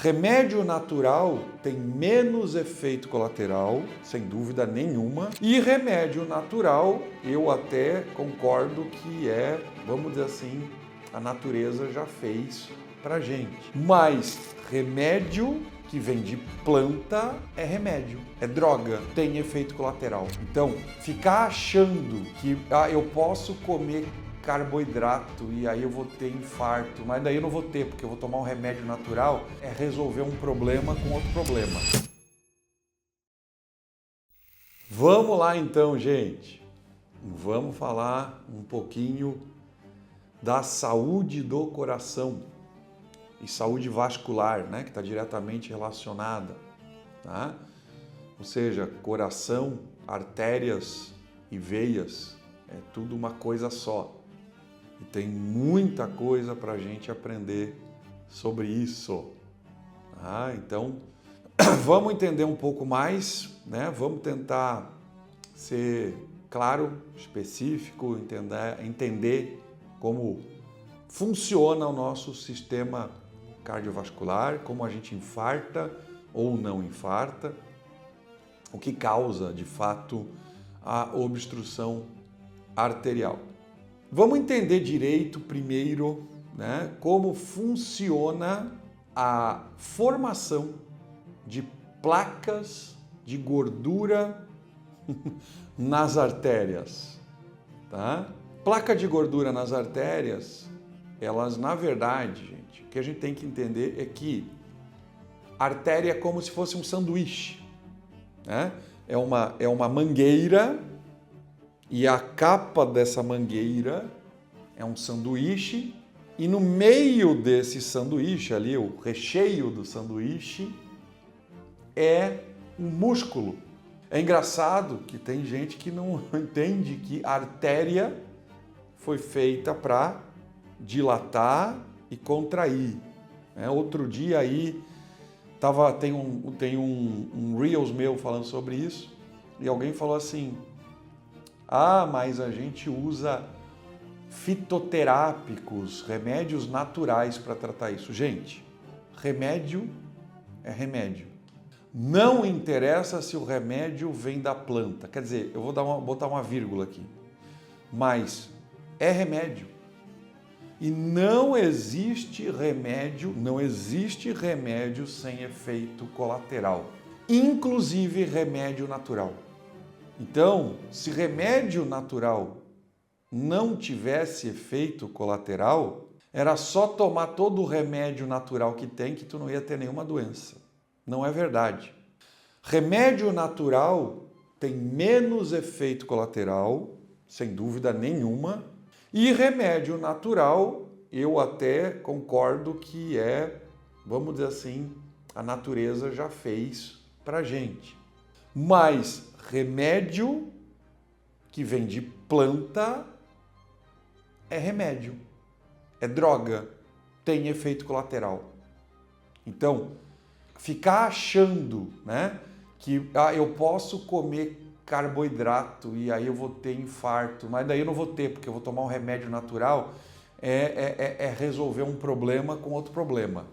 Remédio natural tem menos efeito colateral, sem dúvida nenhuma, e remédio natural, eu até concordo que vamos dizer assim, a natureza já fez pra gente. Mas remédio que vem de planta é remédio, é droga, tem efeito colateral. Então, ficar achando que eu posso comer carboidrato e aí eu vou ter infarto, mas daí eu não vou ter porque eu vou tomar um remédio natural, é resolver um problema com outro problema. Vamos lá então, gente. Vamos falar um pouquinho da saúde do coração e saúde vascular, né, que está diretamente relacionada, tá? Ou seja, coração, artérias e veias, é tudo uma coisa só. E tem muita coisa para a gente aprender sobre isso. Tá? Então, vamos entender um pouco mais, né? Vamos tentar ser claro, específico, entender como funciona o nosso sistema cardiovascular, como a gente infarta ou não infarta, o que causa, de fato, a obstrução arterial. Vamos entender direito primeiro, né, como funciona a formação de placas de gordura nas artérias, tá? Placa de gordura nas artérias, elas, na verdade, gente, o que a gente tem que entender é que a artéria é como se fosse um sanduíche, né? É uma mangueira e a capa dessa mangueira é um sanduíche e no meio desse sanduíche ali, o recheio do sanduíche, é um músculo. É engraçado que tem gente que não entende que a artéria foi feita para dilatar e contrair. Outro dia aí tem um Reels meu falando sobre isso e alguém falou assim: mas a gente usa fitoterápicos, remédios naturais para tratar isso. Gente, remédio é remédio. Não interessa se o remédio vem da planta. Quer dizer, eu vou botar uma vírgula aqui. Mas é remédio. E não existe remédio sem efeito colateral. Inclusive remédio natural. Então, se remédio natural não tivesse efeito colateral, era só tomar todo o remédio natural que tem que tu não ia ter nenhuma doença. Não é verdade. Remédio natural tem menos efeito colateral, sem dúvida nenhuma, e remédio natural, eu até concordo que vamos dizer assim, a natureza já fez pra gente. Mas remédio que vem de planta é remédio, é droga, tem efeito colateral. Então, ficar achando, né, que eu posso comer carboidrato e aí eu vou ter infarto, mas daí eu não vou ter porque eu vou tomar um remédio natural, é resolver um problema com outro problema.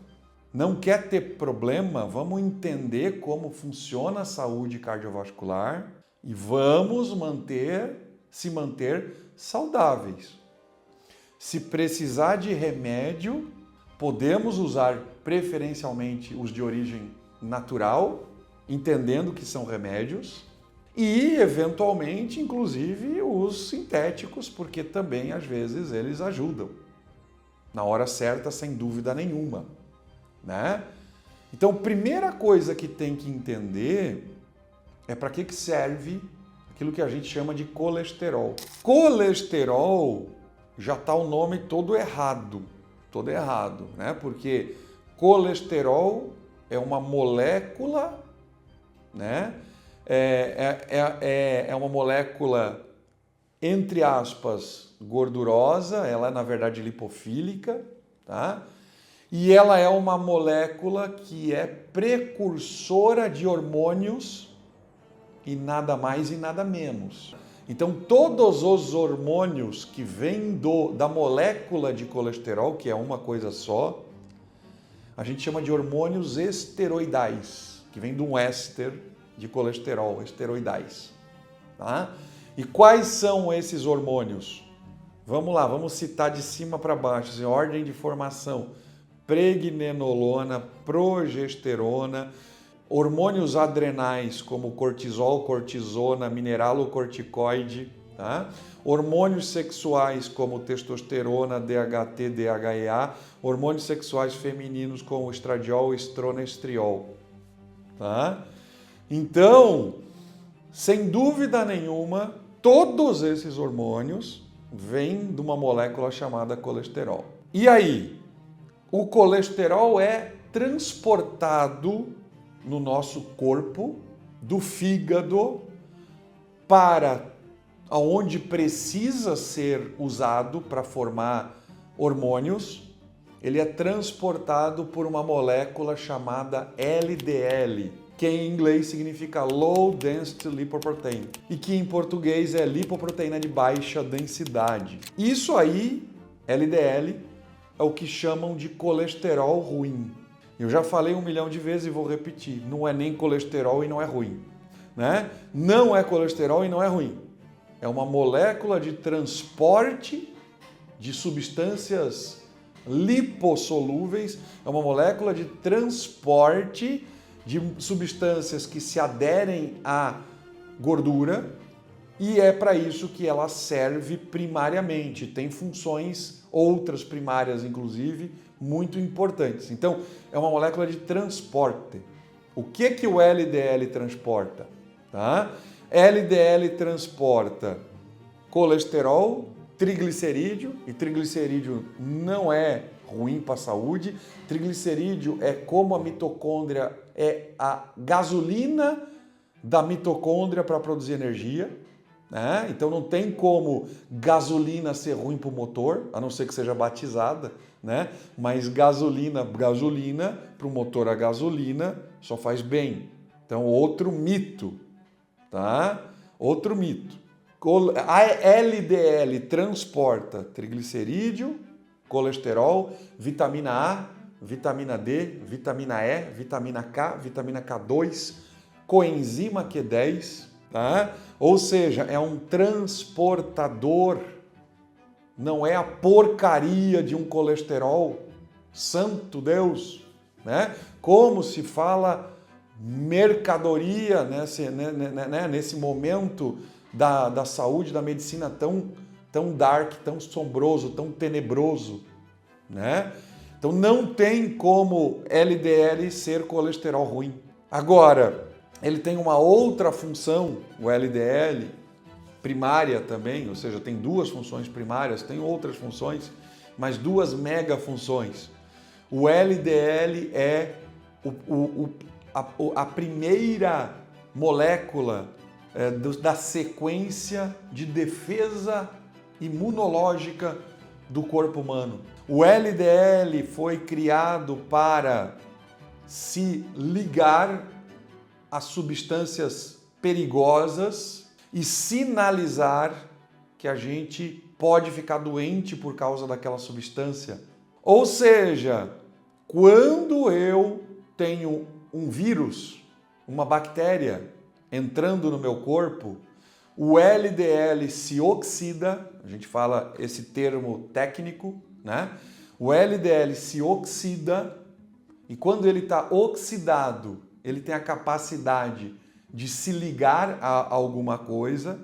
Não quer ter problema? Vamos entender como funciona a saúde cardiovascular e vamos se manter saudáveis. Se precisar de remédio, podemos usar preferencialmente os de origem natural, entendendo que são remédios, e eventualmente, inclusive, os sintéticos, porque também às vezes eles ajudam. Na hora certa, sem dúvida nenhuma. Né? Então, primeira coisa que tem que entender é para que serve aquilo que a gente chama de colesterol. Colesterol já está o nome todo errado, né? Porque colesterol é uma molécula, né? É uma molécula, entre aspas, gordurosa, ela é na verdade lipofílica, tá? E ela é uma molécula que é precursora de hormônios e nada mais e nada menos. Então, todos os hormônios que vêm da molécula de colesterol, que é uma coisa só, a gente chama de hormônios esteroidais, que vem de um éster de colesterol, esteroidais. Tá? E quais são esses hormônios? Vamos lá, vamos citar de cima para baixo, em ordem de formação. Pregnenolona, progesterona, hormônios adrenais como cortisol, cortisona, mineralocorticoide, tá? Hormônios sexuais como testosterona, DHT, DHEA, hormônios sexuais femininos como estradiol, estrona, estriol. Tá? Então, sem dúvida nenhuma, todos esses hormônios vêm de uma molécula chamada colesterol. E aí, o colesterol é transportado no nosso corpo, do fígado, para onde precisa ser usado para formar hormônios. Ele é transportado por uma molécula chamada LDL, que em inglês significa Low Density Lipoprotein, e que em português é lipoproteína de baixa densidade. Isso aí, LDL, é o que chamam de colesterol ruim. Eu já falei 1 milhão de vezes e vou repetir, não é nem colesterol e não é ruim. Né? Não é colesterol e não é ruim. É uma molécula de transporte de substâncias lipossolúveis, é uma molécula de transporte de substâncias que se aderem à gordura e é para isso que ela serve primariamente. Tem funções, outras primárias inclusive, muito importantes. Então, é uma molécula de transporte. O que o LDL transporta? Tá? LDL transporta colesterol, triglicerídeo, e triglicerídeo não é ruim para a saúde. Triglicerídeo é como a mitocôndria, é a gasolina da mitocôndria para produzir energia. Né? Então não tem como gasolina ser ruim para o motor, a não ser que seja batizada, né? Mas gasolina para o motor a gasolina só faz bem. Então outro mito, tá? Outro mito. A LDL transporta triglicerídeo, colesterol, vitamina A, vitamina D, vitamina E, vitamina K, vitamina K2, coenzima Q10, tá? Ou seja, é um transportador, não é a porcaria de um colesterol, santo Deus, né? Como se fala mercadoria nesse momento da saúde, da medicina tão dark, tão sombroso, tão tenebroso, né? Então não tem como LDL ser colesterol ruim. Agora, ele tem uma outra função, o LDL, primária também, ou seja, tem duas funções primárias, tem outras funções, mas duas mega funções. O LDL é a primeira molécula da sequência de defesa imunológica do corpo humano. O LDL foi criado para se ligar a substâncias perigosas e sinalizar que a gente pode ficar doente por causa daquela substância. Ou seja, quando eu tenho um vírus, uma bactéria entrando no meu corpo, o LDL se oxida, a gente fala esse termo técnico, né? O LDL se oxida e quando ele está oxidado, ele tem a capacidade de se ligar a alguma coisa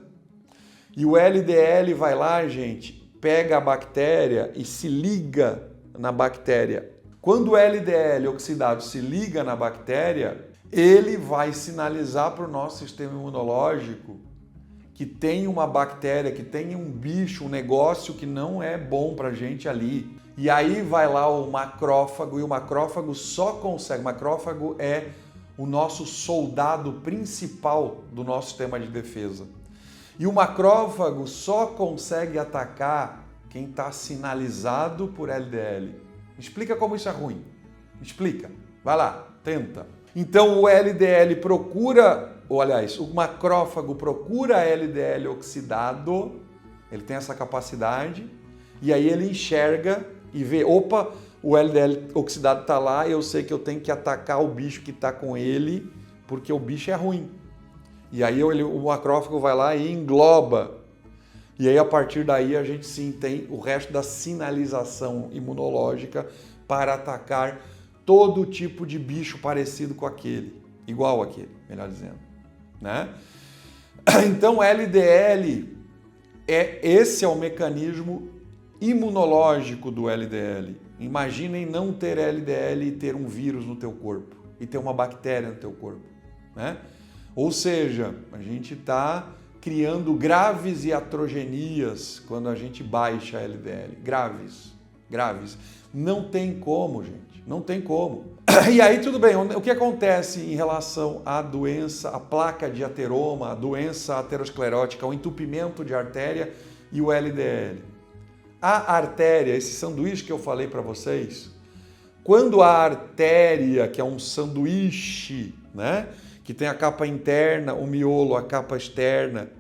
e o LDL vai lá, gente, pega a bactéria e se liga na bactéria. Quando o LDL oxidado se liga na bactéria, ele vai sinalizar para o nosso sistema imunológico que tem uma bactéria, que tem um bicho, um negócio que não é bom para a gente ali. E aí vai lá o macrófago e o macrófago só consegue, o macrófago é o nosso soldado principal do nosso sistema de defesa. E o macrófago só consegue atacar quem está sinalizado por LDL. Me explica como isso é ruim. Me explica. Vai lá, tenta. Então o LDL procura, ou aliás, o macrófago procura LDL oxidado, ele tem essa capacidade, e aí ele enxerga e vê, opa, o LDL oxidado está lá, eu sei que eu tenho que atacar o bicho que está com ele, porque o bicho é ruim. E aí o macrófago vai lá e engloba. E aí a partir daí a gente sim tem o resto da sinalização imunológica para atacar todo tipo de bicho parecido com aquele, igual aquele, melhor dizendo, né? Então LDL esse é o mecanismo imunológico do LDL. Imaginem não ter LDL e ter um vírus no teu corpo e ter uma bactéria no teu corpo, né? Ou seja, a gente está criando graves iatrogenias quando a gente baixa LDL. Graves. Não tem como, gente. Não tem como. E aí, tudo bem. O que acontece em relação à doença, a placa de ateroma, a doença aterosclerótica, o entupimento de artéria e o LDL? A artéria, esse sanduíche que eu falei para vocês, quando a artéria, que é um sanduíche, né, que tem a capa interna, o miolo, a capa externa,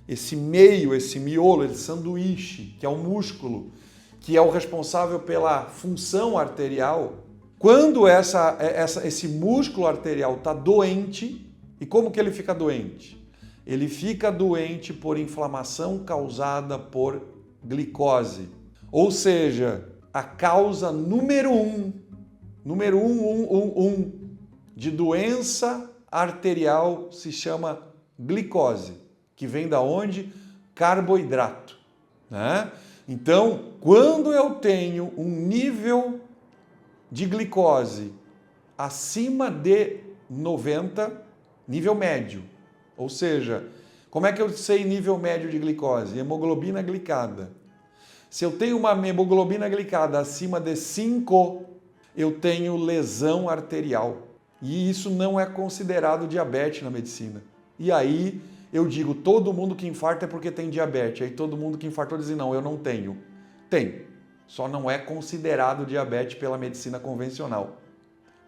esse meio, esse miolo, esse sanduíche, que é o músculo, que é o responsável pela função arterial, quando esse músculo arterial está doente, e como que ele fica doente? Ele fica doente por inflamação causada por glicose. Ou seja, a causa número um de doença arterial se chama glicose, que vem da onde? Carboidrato, né? Então, quando eu tenho um nível de glicose acima de 90, nível médio, ou seja, como é que eu sei nível médio de glicose? Hemoglobina glicada. Se eu tenho uma hemoglobina glicada acima de 5, eu tenho lesão arterial. E isso não é considerado diabetes na medicina. E aí eu digo, todo mundo que infarta é porque tem diabetes. Aí todo mundo que infartou diz, não, eu não tenho. Tem. Só não é considerado diabetes pela medicina convencional.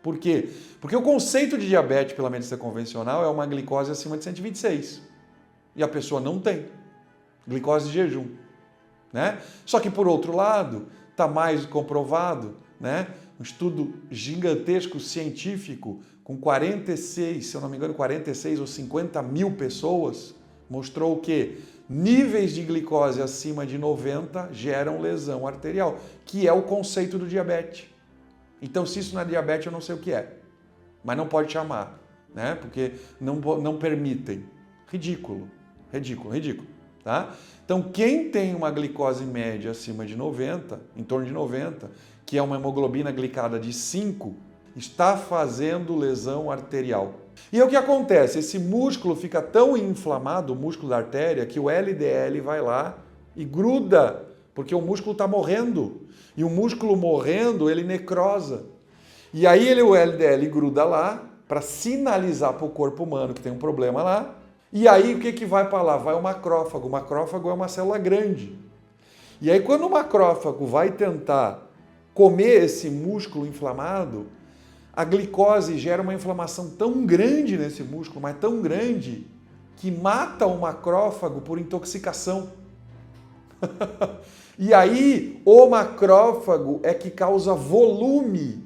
Por quê? Porque o conceito de diabetes pela medicina convencional é uma glicose acima de 126. E a pessoa não tem. Glicose de jejum, né? Só que, por outro lado, está mais comprovado, né? Um estudo gigantesco científico com 46, se eu não me engano, 46 ou 50 mil pessoas, mostrou que níveis de glicose acima de 90 geram lesão arterial, que é o conceito do diabetes. Então, se isso não é diabetes, eu não sei o que é. Mas não pode chamar, né? Porque não permitem. Ridículo, tá? Então, quem tem uma glicose média acima de 90, em torno de 90, que é uma hemoglobina glicada de 5, está fazendo lesão arterial. E é o que acontece? Esse músculo fica tão inflamado, o músculo da artéria, que o LDL vai lá e gruda, porque o músculo está morrendo. E o músculo morrendo, ele necrosa. E aí o LDL gruda lá para sinalizar para o corpo humano que tem um problema lá. E aí o que vai para lá? Vai o macrófago. O macrófago é uma célula grande. E aí quando o macrófago vai tentar comer esse músculo inflamado, a glicose gera uma inflamação tão grande nesse músculo, mas tão grande, que mata o macrófago por intoxicação. E aí o macrófago é que causa volume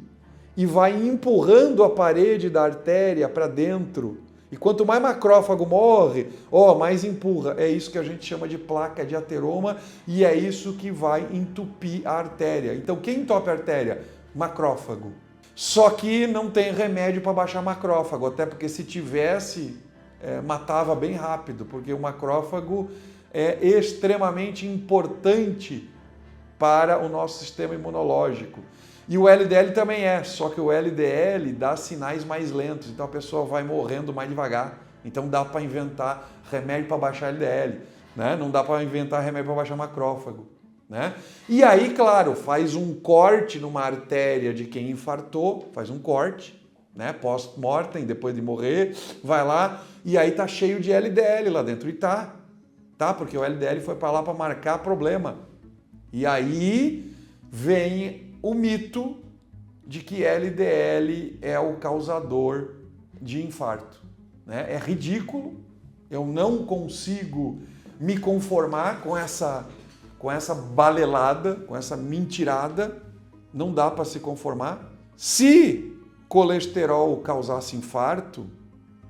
e vai empurrando a parede da artéria para dentro. E quanto mais macrófago morre, mais empurra. É isso que a gente chama de placa de ateroma e é isso que vai entupir a artéria. Então quem entope a artéria? Macrófago. Só que não tem remédio para baixar macrófago, até porque se tivesse, matava bem rápido, porque o macrófago é extremamente importante para o nosso sistema imunológico. E o LDL também só que o LDL dá sinais mais lentos, então a pessoa vai morrendo mais devagar. Então dá para inventar remédio para baixar LDL, né? Não dá para inventar remédio para baixar macrófago, né? E aí, claro, faz um corte numa artéria de quem infartou, faz um corte, né? Pós-mortem, depois de morrer, vai lá e aí tá cheio de LDL lá dentro. E tá? Porque o LDL foi para lá para marcar problema. E aí vem o mito de que LDL é o causador de infarto, né? É ridículo, eu não consigo me conformar com essa balelada, com essa mentirada, Não dá para se conformar. Se colesterol causasse infarto,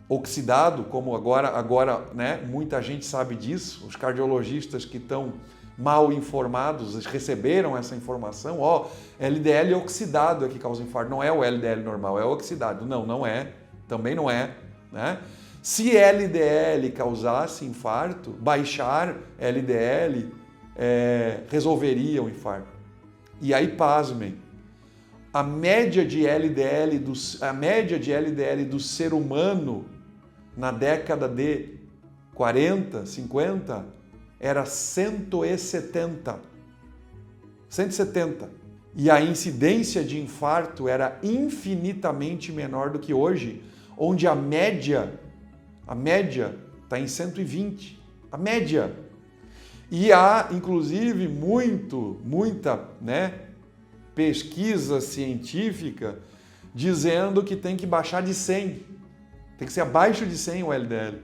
oxidado, como agora, né, muita gente sabe disso, os cardiologistas que estão mal informados receberam essa informação, LDL oxidado é que causa infarto, não é o LDL normal, é o oxidado. Não, não é, também não é, né? Se LDL causasse infarto, baixar LDL resolveria o infarto. E aí, pasmem, a média de LDL do ser humano na década de 40, 50, era 170. 170. E a incidência de infarto era infinitamente menor do que hoje, onde a média está em 120. A média. E há, inclusive, muita, né, pesquisa científica dizendo que tem que baixar de 100. Tem que ser abaixo de 100 o LDL.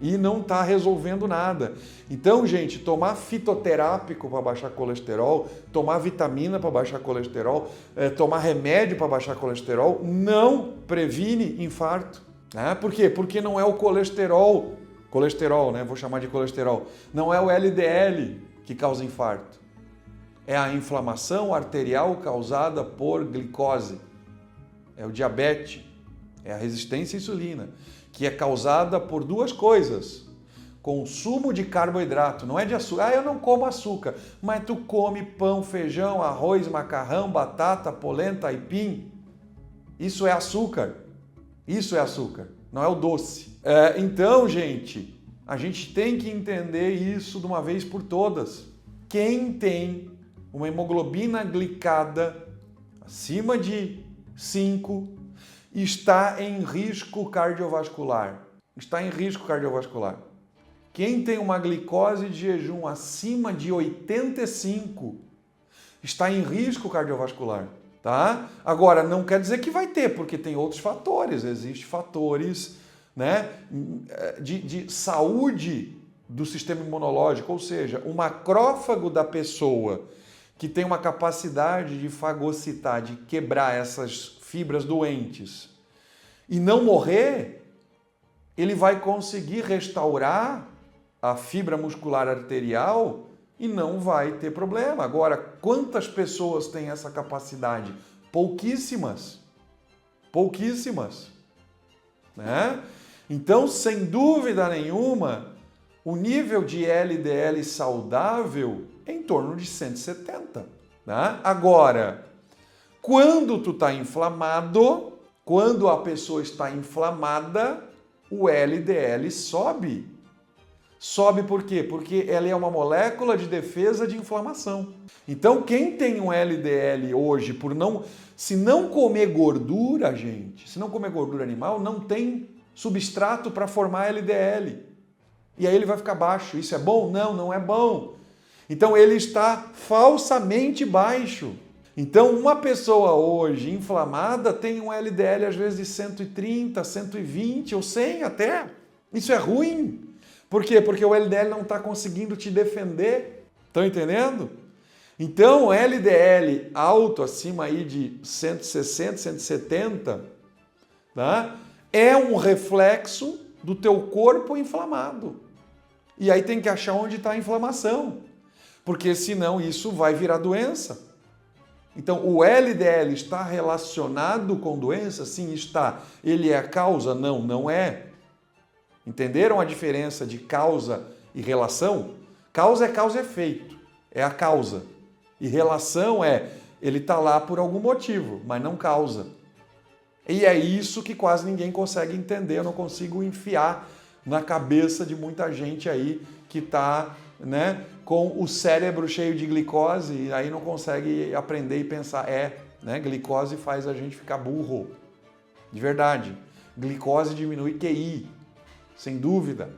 E não está resolvendo nada. Então, gente, tomar fitoterápico para baixar colesterol, tomar vitamina para baixar colesterol, tomar remédio para baixar colesterol, não previne infarto. Por quê? Porque não é o colesterol, né? Vou chamar de colesterol. Não é o LDL que causa infarto. É a inflamação arterial causada por glicose. É o diabetes. É a resistência à insulina, que é causada por duas coisas. Consumo de carboidrato, não é de açúcar. Eu não como açúcar, mas tu come pão, feijão, arroz, macarrão, batata, polenta, aipim. Isso é açúcar. Isso é açúcar, não é o doce. Então, gente, a gente tem que entender isso de uma vez por todas. Quem tem uma hemoglobina glicada acima de 5 está em risco cardiovascular. Está em risco cardiovascular. Quem tem uma glicose de jejum acima de 85 está em risco cardiovascular, tá? Agora, não quer dizer que vai ter, porque tem outros fatores. Existem fatores, né, de saúde do sistema imunológico, ou seja, o macrófago da pessoa que tem uma capacidade de fagocitar, de quebrar essas fibras doentes e não morrer, ele vai conseguir restaurar a fibra muscular arterial e não vai ter problema. Agora, quantas pessoas têm essa capacidade? Pouquíssimas. Pouquíssimas. Né? Então, sem dúvida nenhuma, o nível de LDL saudável é em torno de 170. Né? Agora, quando tu está inflamado, quando a pessoa está inflamada, o LDL sobe. Sobe por quê? Porque ela é uma molécula de defesa de inflamação. Então, quem tem um LDL hoje, se não comer gordura, gente, se não comer gordura animal, não tem substrato para formar LDL. E aí ele vai ficar baixo. Isso é bom? Não, não é bom. Então, ele está falsamente baixo. Então, uma pessoa hoje inflamada tem um LDL às vezes de 130, 120 ou 100 até. Isso é ruim. Por quê? Porque o LDL não está conseguindo te defender. Estão entendendo? Então, LDL alto, acima aí de 160, 170, tá? É um reflexo do teu corpo inflamado. E aí tem que achar onde está a inflamação. Porque senão isso vai virar doença. Então, o LDL está relacionado com doença? Sim, está. Ele é a causa? Não, não é. Entenderam a diferença de causa e relação? Causa e efeito. É a causa. E relação ele está lá por algum motivo, mas não causa. E é isso que quase ninguém consegue entender. Eu não consigo enfiar na cabeça de muita gente aí que está, né, com o cérebro cheio de glicose e aí não consegue aprender e pensar. Né, glicose faz a gente ficar burro. De verdade. Glicose diminui QI. Sem dúvida.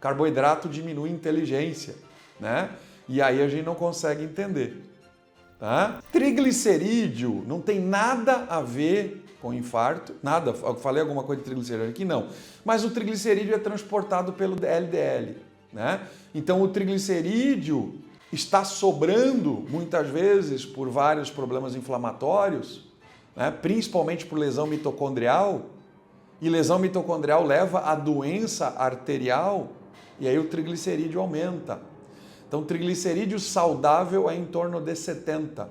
Carboidrato diminui inteligência, né? E aí a gente não consegue entender, tá? Triglicerídeo não tem nada a ver com infarto, nada. Eu falei alguma coisa de triglicerídeo aqui? Não. Mas o triglicerídeo é transportado pelo LDL, né? Então o triglicerídeo, está sobrando muitas vezes por vários problemas inflamatórios, né? Principalmente por lesão mitocondrial, e lesão mitocondrial leva à doença arterial, e aí o triglicerídeo aumenta. Então, o triglicerídeo saudável é em torno de 70.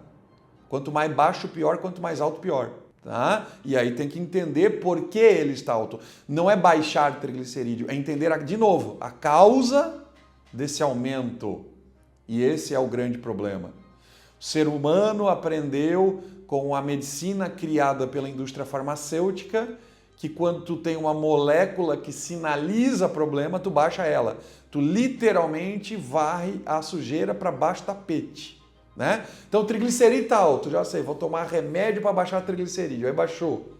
Quanto mais baixo, pior. Quanto mais alto, pior. Tá? E aí tem que entender por que ele está alto. Não é baixar triglicerídeo, é entender, de novo, a causa desse aumento. E esse é o grande problema. O ser humano aprendeu com a medicina criada pela indústria farmacêutica que quando tu tem uma molécula que sinaliza problema, tu baixa ela. Tu literalmente varre a sujeira para baixo do tapete, né? Então o triglicerídeo está alto, já sei, vou tomar remédio para baixar o triglicerídeo. Aí baixou.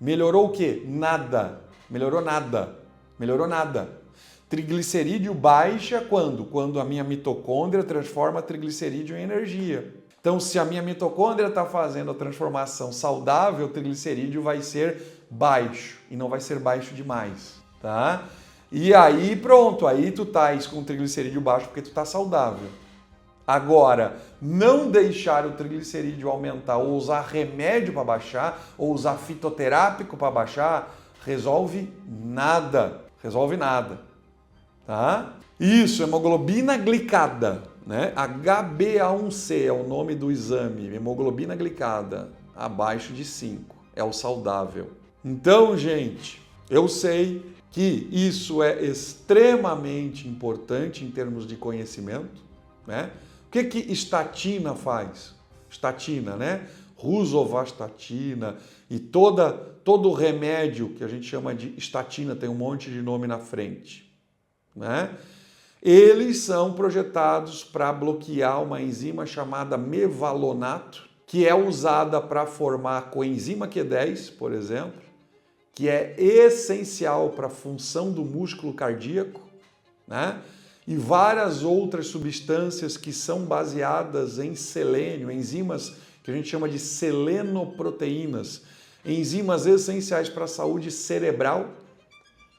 Melhorou o quê? Nada. Melhorou nada. Melhorou nada. Triglicerídeo baixa quando? Quando a minha mitocôndria transforma triglicerídeo em energia. Então, se a minha mitocôndria está fazendo a transformação saudável, o triglicerídeo vai ser baixo e não vai ser baixo demais, tá? E aí pronto, aí tu estás com triglicerídeo baixo porque tu está saudável. Agora, não deixar o triglicerídeo aumentar ou usar remédio para baixar ou usar fitoterápico para baixar, resolve nada, tá? Isso, hemoglobina glicada, né? HbA1c é o nome do exame, hemoglobina glicada, abaixo de 5, é o saudável. Então, gente, eu sei que isso é extremamente importante em termos de conhecimento, né? O que estatina faz? Estatina, né? Rosuvastatina e todo remédio que a gente chama de estatina, tem um monte de nome na frente, né? Eles são projetados para bloquear uma enzima chamada mevalonato, que é usada para formar a coenzima Q10, por exemplo, que é essencial para a função do músculo cardíaco, né? E várias outras substâncias que são baseadas em selênio, enzimas que a gente chama de selenoproteínas, enzimas essenciais para a saúde cerebral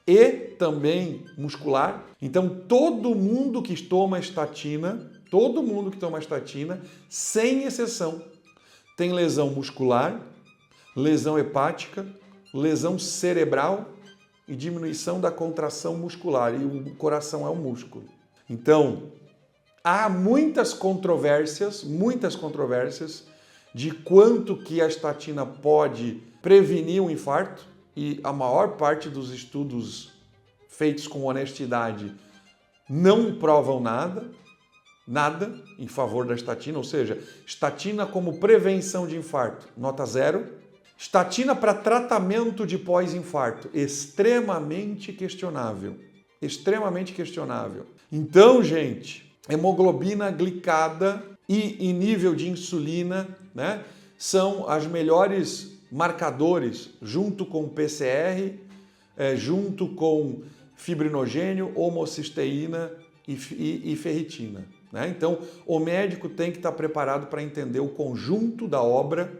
e também muscular. Então, todo mundo que toma estatina, sem exceção, tem lesão muscular, lesão hepática, lesão cerebral e diminuição da contração muscular. E o coração é um músculo. Então, há muitas controvérsias de quanto que a estatina pode prevenir um infarto, e a maior parte dos estudos feitos com honestidade não provam nada em favor da estatina, ou seja, estatina como prevenção de infarto, nota 0. Estatina para tratamento de pós-infarto, extremamente questionável. Então, gente, hemoglobina glicada e nível de insulina, né, são as melhores marcadores, junto com PCR, junto com fibrinogênio, homocisteína e ferritina, né? Então, o médico tem que estar preparado para entender o conjunto da obra,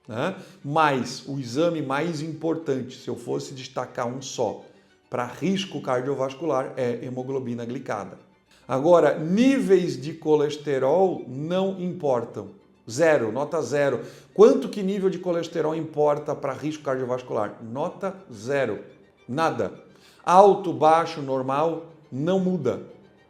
né? Mas o exame mais importante, se eu fosse destacar um só, para risco cardiovascular, é hemoglobina glicada. Agora, níveis de colesterol não importam. 0, nota 0. Quanto que nível de colesterol importa para risco cardiovascular? Nota 0. Nada. Alto, baixo, normal, não muda.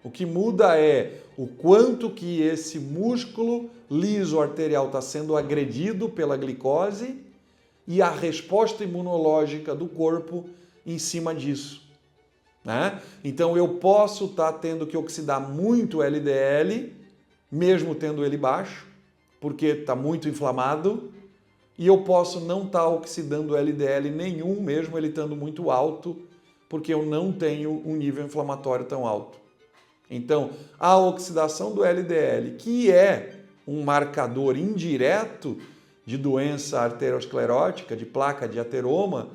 O que muda é o quanto que esse músculo liso arterial está sendo agredido pela glicose e a resposta imunológica do corpo em cima disso, né? Então eu posso estar tendo que oxidar muito LDL, mesmo tendo ele baixo, porque está muito inflamado, e eu posso não estar oxidando LDL nenhum, mesmo ele estando muito alto, porque eu não tenho um nível inflamatório tão alto. Então, a oxidação do LDL, que é um marcador indireto de doença arteriosclerótica, de placa de ateroma,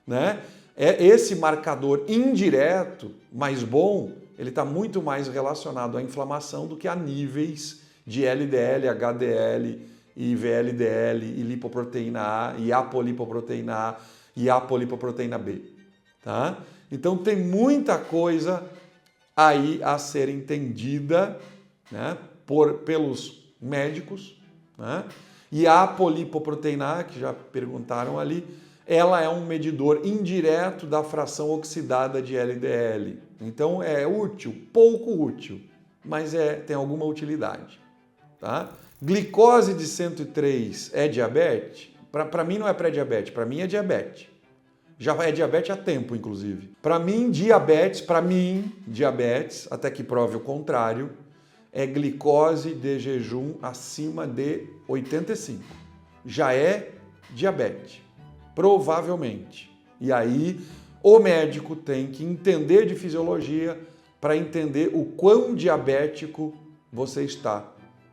né? Esse marcador indireto, mais bom, ele está muito mais relacionado à inflamação do que a níveis de LDL, HDL, e VLDL, e lipoproteína A, e apolipoproteína A, e apolipoproteína B. Tá? Então tem muita coisa aí a ser entendida né, pelos médicos, né? E a apolipoproteína A, que já perguntaram ali, ela é um medidor indireto da fração oxidada de LDL. Então é útil, pouco útil, mas tem alguma utilidade. Tá? Glicose de 103 é diabetes? Para mim não é pré-diabetes, para mim é diabetes. Já é diabetes há tempo, inclusive. Para mim, diabetes, até que prove o contrário, é glicose de jejum acima de 85. Já é diabetes, provavelmente. E aí o médico tem que entender de fisiologia para entender o quão diabético você está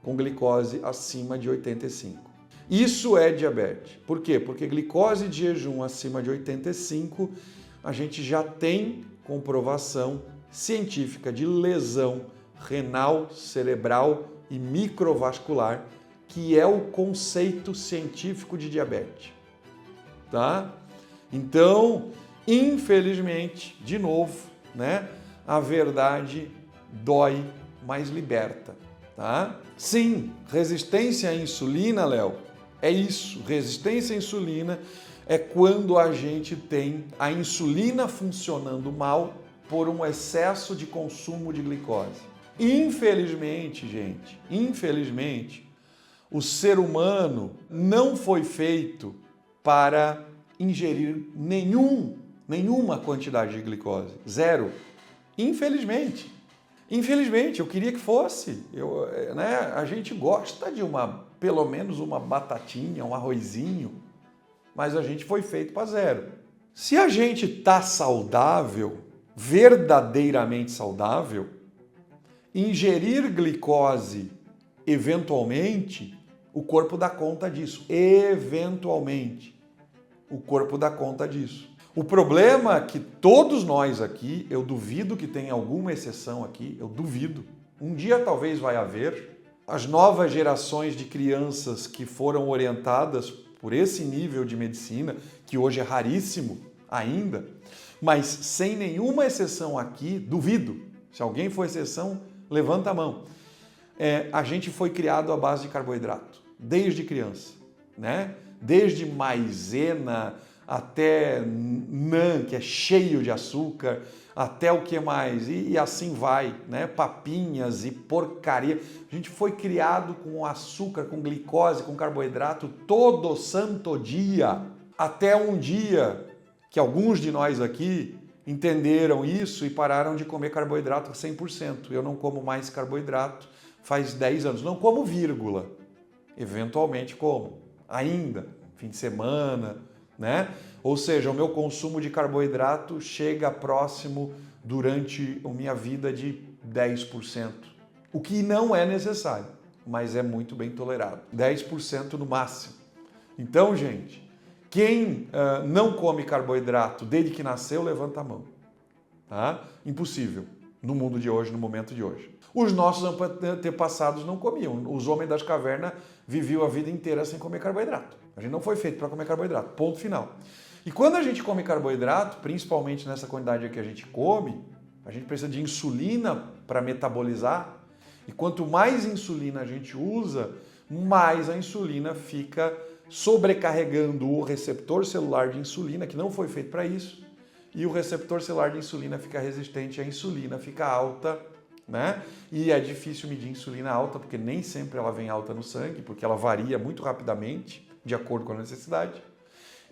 com glicose acima de 85. Isso é diabetes. Por quê? Porque glicose de jejum acima de 85, a gente já tem comprovação científica de lesão renal, cerebral e microvascular, que é o conceito científico de diabetes. Tá? Então, infelizmente, de novo, né, a verdade dói, mas liberta. Tá? Sim, resistência à insulina, Léo, é isso. Resistência à insulina é quando a gente tem a insulina funcionando mal por um excesso de consumo de glicose. Infelizmente, gente, o ser humano não foi feito para ingerir nenhuma quantidade de glicose. Zero. Infelizmente. Infelizmente, eu queria que fosse. A gente gosta de pelo menos uma batatinha, um arrozinho, mas a gente foi feito para zero. Se a gente está saudável, verdadeiramente saudável, ingerir glicose eventualmente, o corpo dá conta disso. Eventualmente, o corpo dá conta disso. O problema é que todos nós aqui, eu duvido que tenha alguma exceção aqui, eu duvido. Um dia talvez vai haver. As novas gerações de crianças que foram orientadas por esse nível de medicina, que hoje é raríssimo ainda, mas sem nenhuma exceção aqui, duvido. Se alguém for exceção, levanta a mão. A gente foi criado à base de carboidrato, desde criança, né? Desde maisena até nã, que é cheio de açúcar, até o que mais? E assim vai, né? Papinhas e porcaria. A gente foi criado com açúcar, com glicose, com carboidrato todo santo dia. Até um dia que alguns de nós aqui entenderam isso e pararam de comer carboidrato 100%. Eu não como mais carboidrato faz 10 anos. Não como vírgula. Eventualmente como. Ainda. Fim de semana, né? Ou seja, o meu consumo de carboidrato chega próximo durante a minha vida de 10%. O que não é necessário, mas é muito bem tolerado. 10% no máximo. Então, gente, quem não come carboidrato desde que nasceu, levanta a mão. Tá? Impossível no mundo de hoje, no momento de hoje. Os nossos antepassados não comiam. Os homens das cavernas viviam a vida inteira sem comer carboidrato. A gente não foi feito para comer carboidrato. Ponto final. E quando a gente come carboidrato, principalmente nessa quantidade que a gente come, a gente precisa de insulina para metabolizar. E quanto mais insulina a gente usa, mais a insulina fica sobrecarregando o receptor celular de insulina, que não foi feito para isso. E o receptor celular de insulina fica resistente à insulina, fica alta, né? E é difícil medir insulina alta, porque nem sempre ela vem alta no sangue, porque ela varia muito rapidamente, de acordo com a necessidade.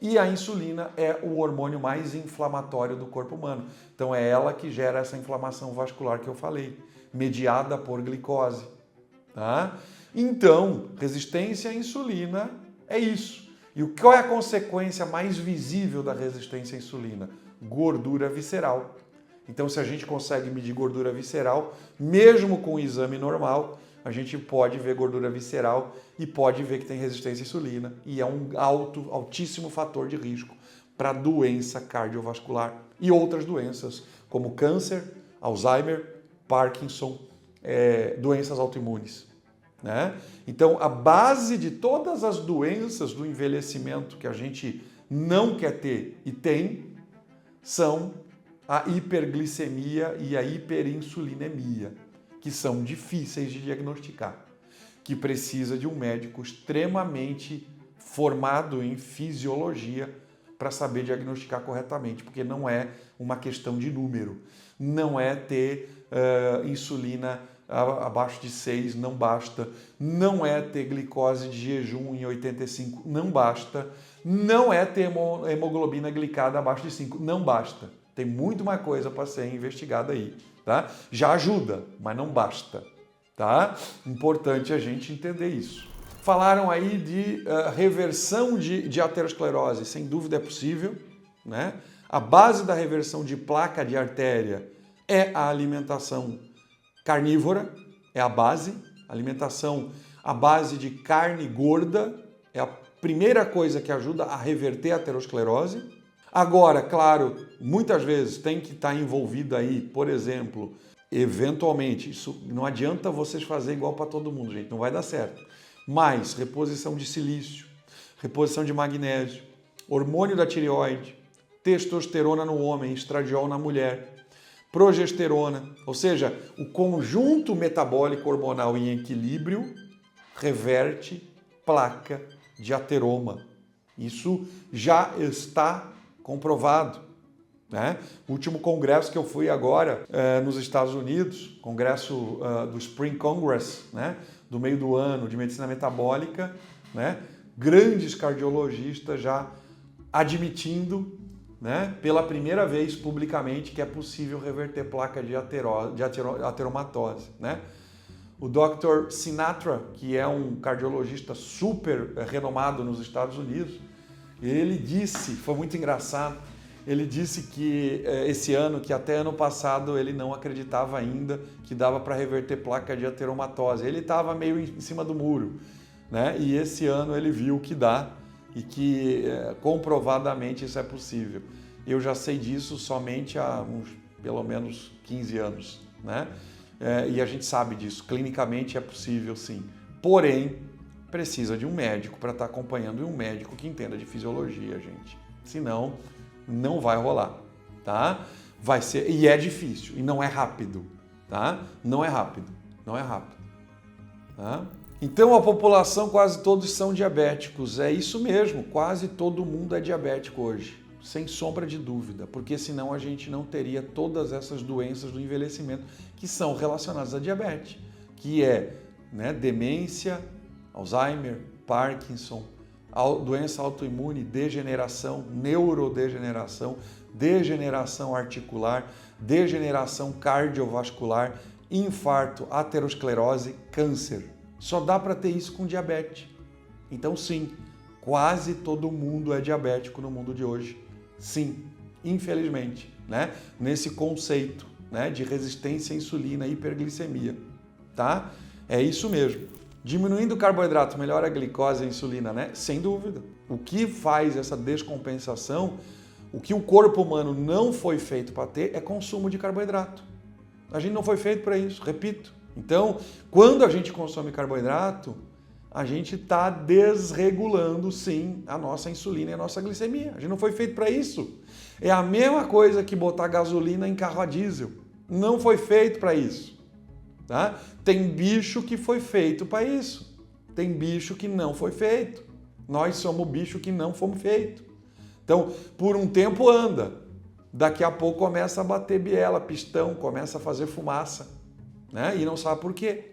E a insulina é o hormônio mais inflamatório do corpo humano. Então é ela que gera essa inflamação vascular que eu falei, mediada por glicose. Tá? Então, resistência à insulina é isso. E qual é a consequência mais visível da resistência à insulina? Gordura visceral. Então, se a gente consegue medir gordura visceral, mesmo com o exame normal, a gente pode ver gordura visceral e pode ver que tem resistência à insulina. E é um altíssimo fator de risco para doença cardiovascular e outras doenças, como câncer, Alzheimer, Parkinson, doenças autoimunes. Né? Então, a base de todas as doenças do envelhecimento que a gente não quer ter e tem são a hiperglicemia e a hiperinsulinemia. que são difíceis de diagnosticar, que precisa de um médico extremamente formado em fisiologia para saber diagnosticar corretamente, porque não é uma questão de número, não é ter insulina abaixo de 6, não basta, não é ter glicose de jejum em 85, não basta, não é ter hemoglobina glicada abaixo de 5, não basta. Tem muito mais coisa para ser investigada aí, tá? Já ajuda, mas não basta, tá? Importante a gente entender isso. Falaram aí de reversão de aterosclerose, sem dúvida é possível, né? A base da reversão de placa de artéria é a alimentação carnívora, é a base. Alimentação à base de carne gorda é a primeira coisa que ajuda a reverter a aterosclerose. Agora, claro, muitas vezes tem que estar envolvido aí, por exemplo, eventualmente, isso não adianta vocês fazerem igual para todo mundo, gente, não vai dar certo. Mas reposição de silício, reposição de magnésio, hormônio da tireoide, testosterona no homem, estradiol na mulher, progesterona, ou seja, o conjunto metabólico hormonal em equilíbrio reverte placa de ateroma. Isso já está comprovado, né? O último congresso que eu fui agora nos Estados Unidos, congresso do Spring Congress, né? Do meio do ano de medicina metabólica, né? Grandes cardiologistas já admitindo, né, pela primeira vez publicamente que é possível reverter placa de ateromatose, né? O Dr. Sinatra, que é um cardiologista super renomado nos Estados Unidos, ele disse, foi muito engraçado, ele disse que esse ano, que até ano passado ele não acreditava ainda que dava para reverter placa de ateromatose. Ele estava meio em cima do muro, né? E esse ano ele viu que dá e que comprovadamente isso é possível. Eu já sei disso somente há pelo menos 15 anos, né? E a gente sabe disso, clinicamente é possível sim. Porém, precisa de um médico para estar acompanhando e um médico que entenda de fisiologia, gente. Senão, não vai rolar, tá? Vai ser, e é difícil, e não é rápido, tá? Não é rápido, não é rápido, tá? Então a população, quase todos são diabéticos, é isso mesmo, quase todo mundo é diabético hoje, sem sombra de dúvida, porque senão a gente não teria todas essas doenças do envelhecimento que são relacionadas à diabetes, que é, né, demência, Alzheimer, Parkinson, doença autoimune, degeneração, neurodegeneração, degeneração articular, degeneração cardiovascular, infarto, aterosclerose, câncer. Só dá para ter isso com diabetes. Então sim, quase todo mundo é diabético no mundo de hoje. Sim, infelizmente, né? Nesse conceito, né, de resistência à insulina e hiperglicemia, tá? É isso mesmo. Diminuindo o carboidrato, melhora a glicose e a insulina, né? Sem dúvida. O que faz essa descompensação, o que o corpo humano não foi feito para ter é consumo de carboidrato. A gente não foi feito para isso, repito. Então, quando a gente consome carboidrato, a gente está desregulando, sim, a nossa insulina e a nossa glicemia. A gente não foi feito para isso. É a mesma coisa que botar gasolina em carro a diesel. Não foi feito para isso. Tá? Tem bicho que foi feito para isso. Tem bicho que não foi feito. Nós somos bicho que não fomos feitos. Então, por um tempo anda. Daqui a pouco começa a bater biela, pistão, começa a fazer fumaça, né? E não sabe por quê.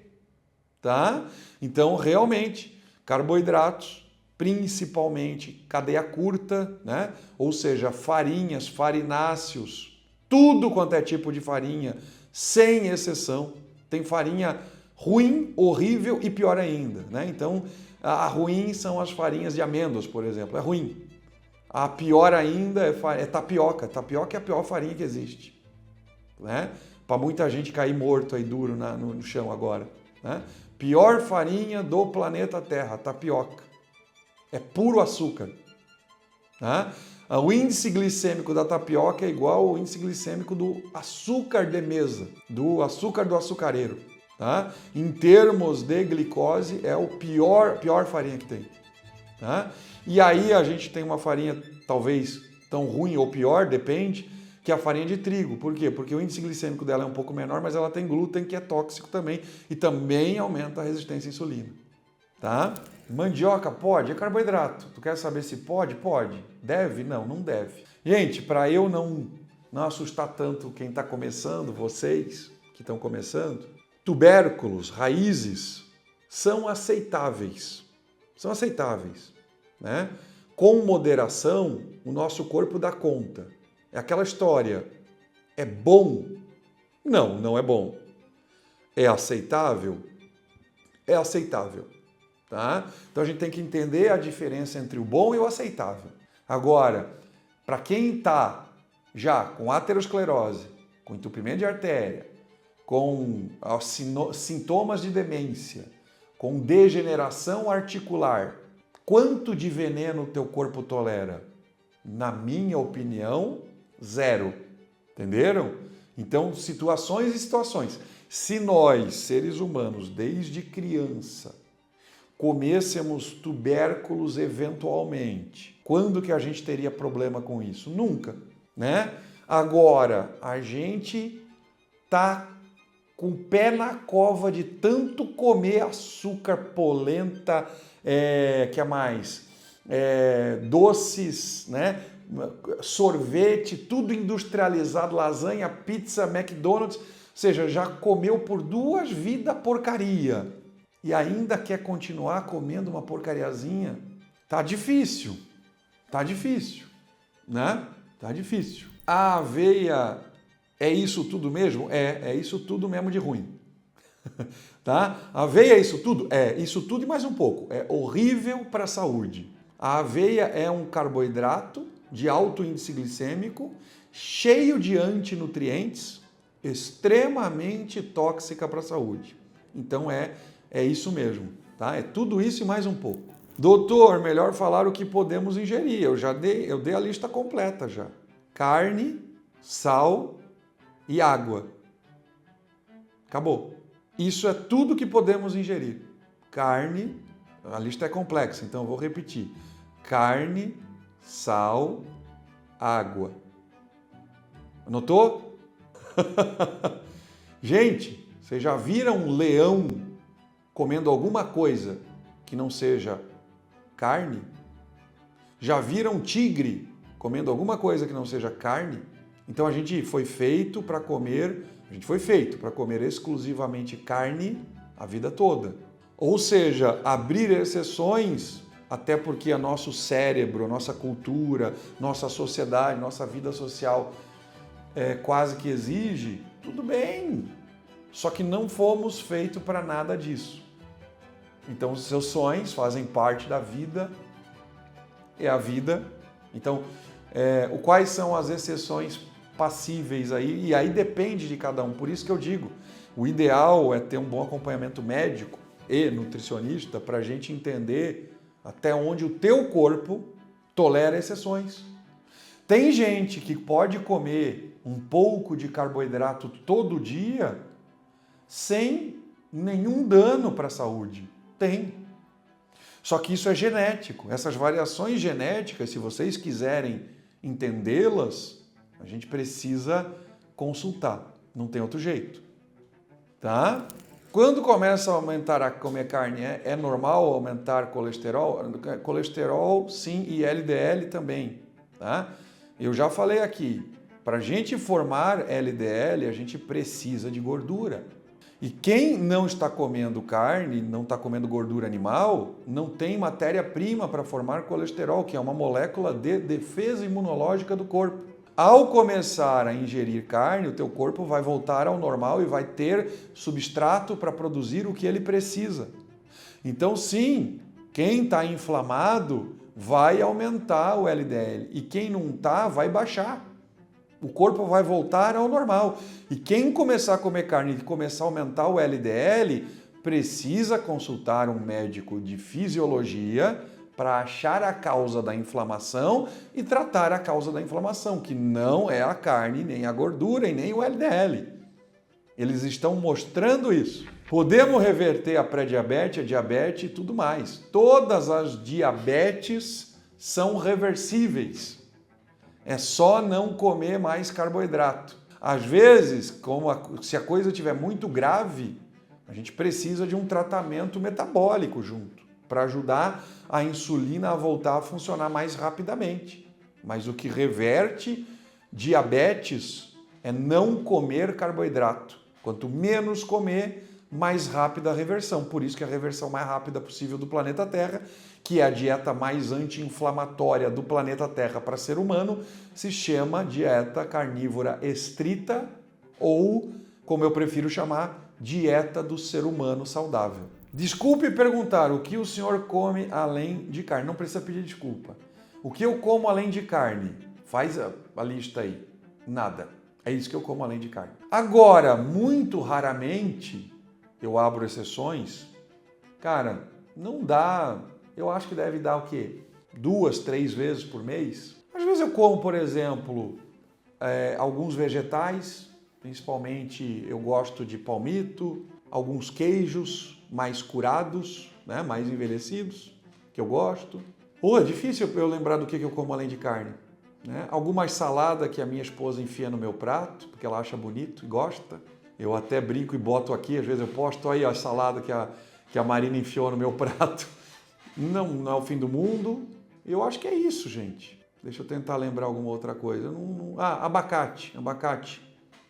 Tá? Então, realmente, carboidratos, principalmente cadeia curta, né? Ou seja, farinhas, farináceos, tudo quanto é tipo de farinha, sem exceção. Tem farinha ruim, horrível e pior ainda, né? Então, a ruim são as farinhas de amêndoas, por exemplo, é ruim. A pior ainda é tapioca. Tapioca é a pior farinha que existe, né? Para muita gente cair morto aí duro no chão agora, né? Pior farinha do planeta Terra, tapioca. É puro açúcar, né? O índice glicêmico da tapioca é igual ao índice glicêmico do açúcar de mesa, do açúcar do açucareiro. Tá? Em termos de glicose, é o pior farinha que tem. Tá? E aí a gente tem uma farinha talvez tão ruim ou pior, depende, que a farinha de trigo. Por quê? Porque o índice glicêmico dela é um pouco menor, mas ela tem glúten, que é tóxico também, e também aumenta a resistência à insulina. Tá? Mandioca pode? É carboidrato. Tu quer saber se pode? Pode. Deve? Não, não deve. Gente, para eu não assustar tanto quem está começando, vocês que estão começando, tubérculos, raízes, são aceitáveis. São aceitáveis, né? Com moderação, o nosso corpo dá conta. É aquela história. É bom? Não, não é bom. É aceitável? É aceitável. Tá? Então a gente tem que entender a diferença entre o bom e o aceitável. Agora, para quem está já com aterosclerose, com entupimento de artéria, com sintomas de demência, com degeneração articular, quanto de veneno o teu corpo tolera? Na minha opinião, 0. Entenderam? Então, situações e situações. Se nós, seres humanos, desde criança, comêssemos tubérculos eventualmente, quando que a gente teria problema com isso? Nunca, né? Agora, a gente tá com o pé na cova de tanto comer açúcar, polenta, que é mais? Doces, né? Sorvete, tudo industrializado, lasanha, pizza, McDonald's, ou seja, já comeu por 2 vidas porcaria e ainda quer continuar comendo uma porcariazinha, tá difícil, né? Tá difícil. A aveia é isso tudo mesmo? É isso tudo mesmo de ruim. Tá? A aveia é isso tudo? É isso tudo e mais um pouco. É horrível para a saúde. A aveia é um carboidrato de alto índice glicêmico, cheio de antinutrientes, extremamente tóxica para a saúde. Então é isso mesmo, tá? É tudo isso e mais um pouco. Doutor, melhor falar o que podemos ingerir. Eu dei a lista completa já. Carne, sal e água. Acabou. Isso é tudo que podemos ingerir. Carne, a lista é complexa, então eu vou repetir. Carne, sal, água. Anotou? Gente, vocês já viram um leão comendo alguma coisa que não seja carne? Já viram um tigre comendo alguma coisa que não seja carne? Então a gente foi feito para comer exclusivamente carne a vida toda. Ou seja, abrir exceções, até porque o nosso cérebro, nossa cultura, nossa sociedade, nossa vida social quase que exige, tudo bem. Só que não fomos feitos para nada disso. Então os seus sonhos fazem parte da vida, é a vida. Então, quais são as exceções passíveis aí? E aí depende de cada um. Por isso que eu digo, o ideal é ter um bom acompanhamento médico e nutricionista para a gente entender até onde o teu corpo tolera exceções. Tem gente que pode comer um pouco de carboidrato todo dia sem nenhum dano para a saúde. Tem. Só que isso é genético. Essas variações genéticas, se vocês quiserem entendê-las, a gente precisa consultar. Não tem outro jeito. Tá? Quando começa a aumentar a comer carne, é normal aumentar colesterol? Colesterol, sim, e LDL também. Tá? Eu já falei aqui, para a gente formar LDL, a gente precisa de gordura. E quem não está comendo carne, não está comendo gordura animal, não tem matéria-prima para formar colesterol, que é uma molécula de defesa imunológica do corpo. Ao começar a ingerir carne, o teu corpo vai voltar ao normal e vai ter substrato para produzir o que ele precisa. Então, sim, quem está inflamado vai aumentar o LDL e quem não está vai baixar. O corpo vai voltar ao normal. E quem começar a comer carne e começar a aumentar o LDL, precisa consultar um médico de fisiologia para achar a causa da inflamação e tratar a causa da inflamação, que não é a carne, nem a gordura e nem o LDL. Eles estão mostrando isso. Podemos reverter a pré-diabetes, a diabetes e tudo mais. Todas as diabetes são reversíveis. É só não comer mais carboidrato. Às vezes, se a coisa estiver muito grave, a gente precisa de um tratamento metabólico junto, para ajudar a insulina a voltar a funcionar mais rapidamente. Mas o que reverte diabetes é não comer carboidrato. Quanto menos comer, mais rápida a reversão. Por isso que a reversão mais rápida possível do planeta Terra, que é a dieta mais anti-inflamatória do planeta Terra para ser humano, se chama dieta carnívora estrita ou, como eu prefiro chamar, dieta do ser humano saudável. Desculpe perguntar o que o senhor come além de carne. Não precisa pedir desculpa. O que eu como além de carne? Faz a lista aí. Nada. É isso que eu como além de carne. Agora, muito raramente, eu abro exceções. Cara, não dá. Eu acho que deve dar o quê? 2, 3 vezes por mês. Às vezes eu como, por exemplo, alguns vegetais, principalmente eu gosto de palmito, alguns queijos mais curados, né, mais envelhecidos, que eu gosto. É difícil eu lembrar do que eu como além de carne. Né? Alguma salada que a minha esposa enfia no meu prato, porque ela acha bonito e gosta. Eu até brinco e boto aqui, às vezes eu posto aí a salada que a Marina enfiou no meu prato. Não é o fim do mundo. Eu acho que é isso, gente. Deixa eu tentar lembrar alguma outra coisa. Abacate.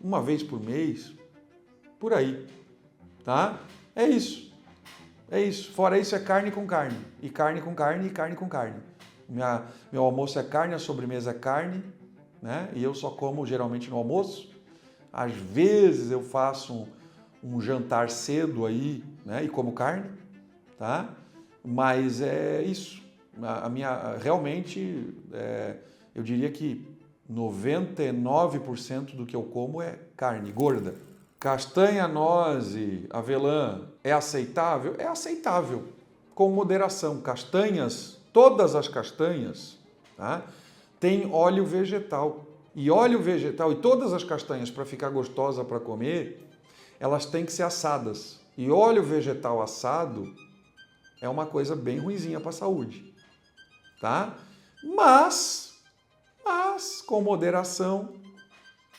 Uma vez por mês. Por aí. Tá? É isso. É isso. Fora isso é carne com carne. E carne com carne e carne com carne. Meu almoço é carne, a sobremesa é carne. Né? E eu só como geralmente no almoço. Às vezes eu faço um jantar cedo aí, né? E como carne. Tá? Mas é isso. Realmente, eu diria que 99% do que eu como é carne gorda. Castanha, noze, avelã, é aceitável? É aceitável, com moderação. Castanhas, todas as castanhas, tá? Tem óleo vegetal. E óleo vegetal, e todas as castanhas, para ficar gostosa para comer, elas têm que ser assadas. E óleo vegetal assado é uma coisa bem ruinzinha para a saúde, tá? Mas com moderação,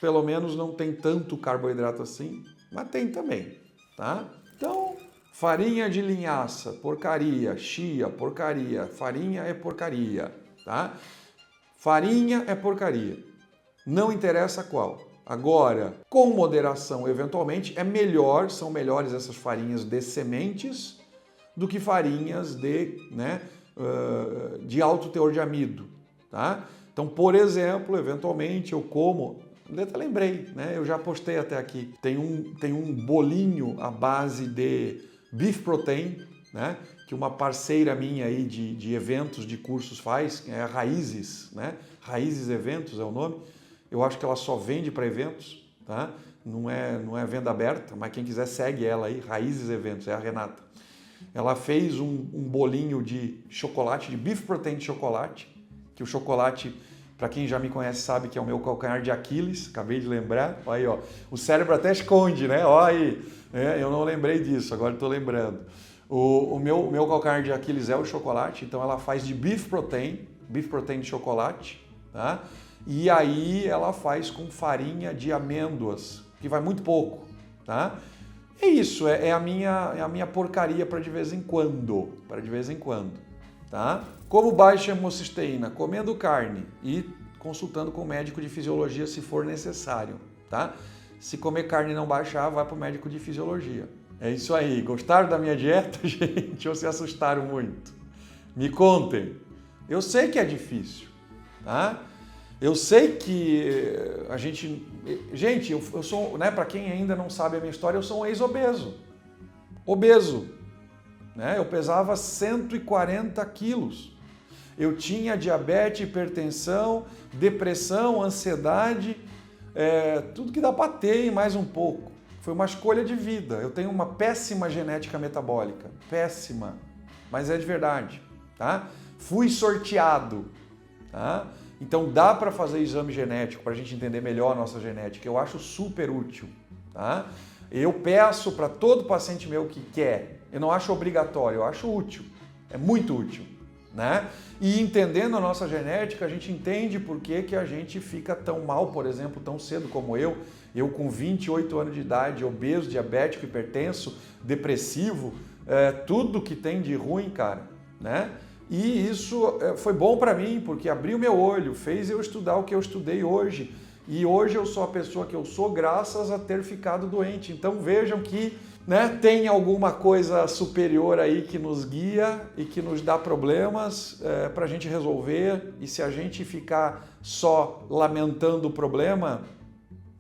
pelo menos não tem tanto carboidrato assim, mas tem também, tá? Então, farinha de linhaça, porcaria, chia, porcaria, farinha é porcaria, tá? Farinha é porcaria, não interessa qual. Agora, com moderação, eventualmente, são melhores essas farinhas de sementes do que farinhas de alto teor de amido, tá? Então, por exemplo, eventualmente eu como, até lembrei, né? Eu já postei até aqui, tem um bolinho à base de beef protein, né? Que uma parceira minha aí de eventos, de cursos faz, é a Raízes, né? Raízes Eventos é o nome. Eu acho que ela só vende para eventos, tá? Não é venda aberta, mas quem quiser segue ela aí, Raízes Eventos, é a Renata. Ela fez um bolinho de chocolate, de beef protein de chocolate, que o chocolate, para quem já me conhece, sabe que é o meu calcanhar de Aquiles, acabei de lembrar. Olha aí, ó. O cérebro até esconde, né? Olha aí, eu não lembrei disso, agora estou lembrando. O meu calcanhar de Aquiles é o chocolate, então ela faz de beef protein de chocolate, tá? E aí ela faz com farinha de amêndoas, que vai muito pouco, tá? É isso, é a minha porcaria para de vez em quando, tá? Como baixa hemocisteína, comendo carne e consultando com o médico de fisiologia se for necessário, tá? Se comer carne e não baixar, vai para o médico de fisiologia. É isso aí. Gostaram da minha dieta, gente? Ou se assustaram muito? Me contem. Eu sei que é difícil, tá? Eu sei que a gente... Gente, eu sou, né, para quem ainda não sabe a minha história, eu sou um ex-obeso. Obeso. Né? Eu pesava 140 quilos. Eu tinha diabetes, hipertensão, depressão, ansiedade, tudo que dá para ter e mais um pouco. Foi uma escolha de vida. Eu tenho uma péssima genética metabólica. Péssima. Mas é de verdade. Tá? Fui sorteado. Tá? Então dá para fazer exame genético para a gente entender melhor a nossa genética. Eu acho super útil. Tá? Eu peço para todo paciente meu que quer. Eu não acho obrigatório, eu acho útil. É muito útil. né? E entendendo a nossa genética, a gente entende por que a gente fica tão mal, por exemplo, tão cedo como eu com 28 anos de idade, obeso, diabético, hipertenso, depressivo, tudo que tem de ruim, cara, né? E isso foi bom para mim, porque abriu meu olho, fez eu estudar o que eu estudei hoje. E hoje eu sou a pessoa que eu sou graças a ter ficado doente. Então vejam que, né, tem alguma coisa superior aí que nos guia e que nos dá problemas para a gente resolver. E se a gente ficar só lamentando o problema,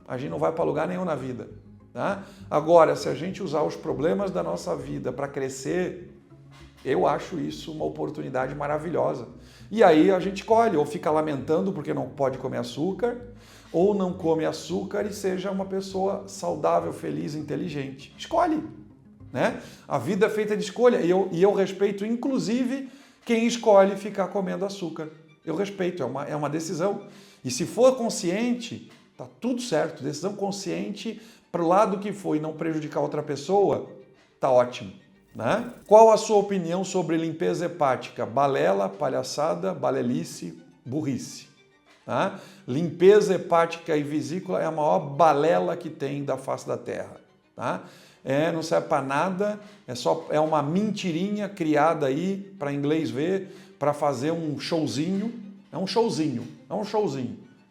a gente não vai para lugar nenhum na vida, tá? Agora, se a gente usar os problemas da nossa vida para crescer, eu acho isso uma oportunidade maravilhosa. E aí a gente colhe, ou fica lamentando porque não pode comer açúcar, ou não come açúcar e seja uma pessoa saudável, feliz, inteligente. Escolhe, né? A vida é feita de escolha e eu respeito, inclusive, quem escolhe ficar comendo açúcar. Eu respeito, é uma decisão. E se for consciente, tá tudo certo. Decisão consciente para o lado que for e não prejudicar outra pessoa, tá ótimo, né? Qual a sua opinião sobre limpeza hepática? Balela, palhaçada, balelice, burrice. Tá? Limpeza hepática e vesícula é a maior balela que tem da face da Terra. Tá? Não serve para nada, é uma mentirinha criada aí para inglês ver, para fazer um showzinho. É um showzinho.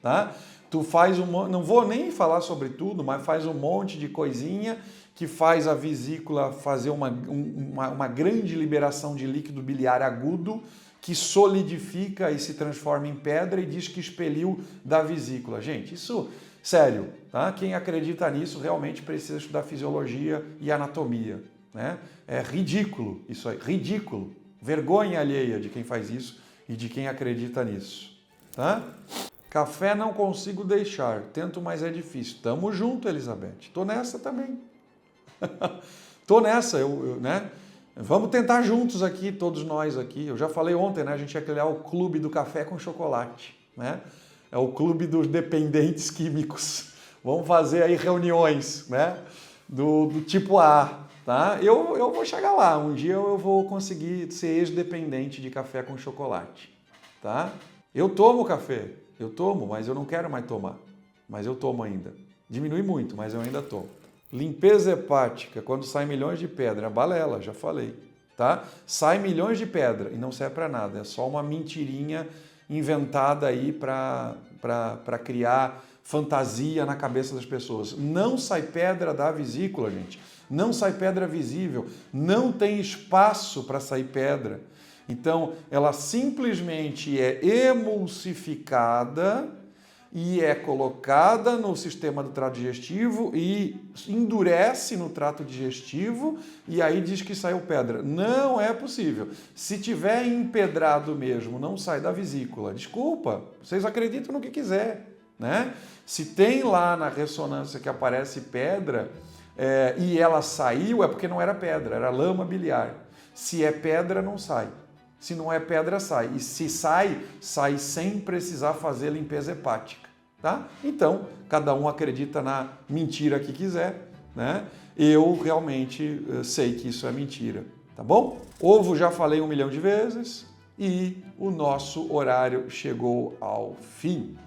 Tá? Tu faz não vou nem falar sobre tudo, mas faz um monte de coisinha que faz a vesícula fazer uma grande liberação de líquido biliar agudo, que solidifica e se transforma em pedra e diz que expeliu da vesícula. Gente, isso, sério, tá? Quem acredita nisso realmente precisa estudar fisiologia e anatomia, né? É ridículo isso aí, ridículo. Vergonha alheia de quem faz isso e de quem acredita nisso, tá? Café não consigo deixar, tento, mas é difícil. Tamo junto, Elizabeth. Tô nessa também. Tô nessa, né? Vamos tentar juntos aqui, todos nós aqui. Eu já falei ontem, né? A gente ia criar o clube do café com chocolate, né? É o clube dos dependentes químicos. Vamos fazer aí reuniões, né? Do tipo A, tá? Eu vou chegar lá. Um dia eu vou conseguir ser ex-dependente de café com chocolate, tá? Eu tomo café, mas eu não quero mais tomar. Mas eu tomo ainda. Diminui muito, mas eu ainda tomo. Limpeza hepática, quando sai milhões de pedra, balela, já falei, tá? Sai milhões de pedra e não serve para nada, é só uma mentirinha inventada aí para criar fantasia na cabeça das pessoas. Não sai pedra da vesícula, gente. Não sai pedra visível, não tem espaço para sair pedra. Então, ela simplesmente é emulsificada e é colocada no sistema do trato digestivo e endurece no trato digestivo e aí diz que saiu pedra. Não é possível. Se tiver empedrado mesmo, não sai da vesícula. Desculpa, vocês acreditam no que quiser, né? Se tem lá na ressonância que aparece pedra e ela saiu, é porque não era pedra, era lama biliar. Se é pedra, não sai. Se não é pedra, sai. E se sai, sai sem precisar fazer limpeza hepática, tá? Então, cada um acredita na mentira que quiser, né? Eu realmente sei que isso é mentira, tá bom? Ovo já falei 1 milhão de vezes e o nosso horário chegou ao fim,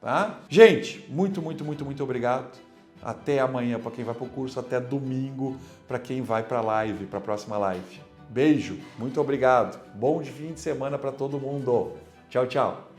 tá? Gente, muito obrigado. Até amanhã para quem vai para o curso, até domingo para quem vai para a live, para a próxima live. Beijo, muito obrigado. Bom fim de semana para todo mundo. Tchau, tchau.